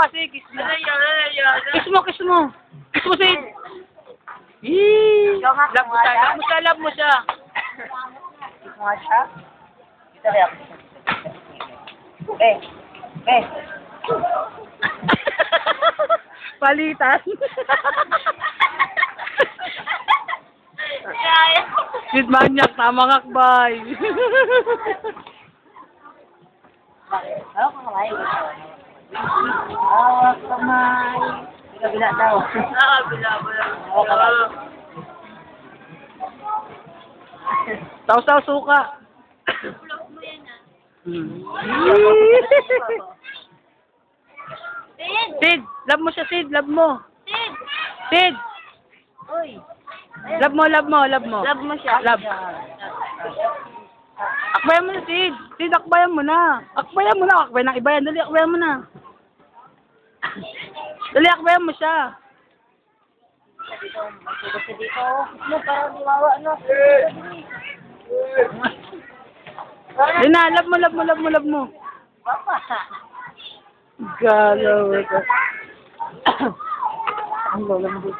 kasi, kiss mo. Kiss mo, kiss mo. Kiss mo, Sid. Yee! Love mo siya, love mo siya. Kiss mo nga siya. Kita rin ako. Palitan. Sid manyak, tamang akbay. Bakit? Hawak ka kamay. Hawak kamay. Kabila daw. Kabila. Hawak kamay. Sausaw suka. Sid, love mo siya, Sid, love mo. Sid. Uy. Love mo, love mo, love mo. Love mo siya. Love. Akbayan mo na, Sid. Sid, akbayan mo na. Akbayan mo na. Akbayan ng iba yan. Dali, akbayan mo na. Dali, akbayan mo siya. Dito, magsugot siya dito. Ano, parang liwawa, no? Yun na, love mo, love mo, love mo, love mo. Papa. Galaw ito. Ang lalambot.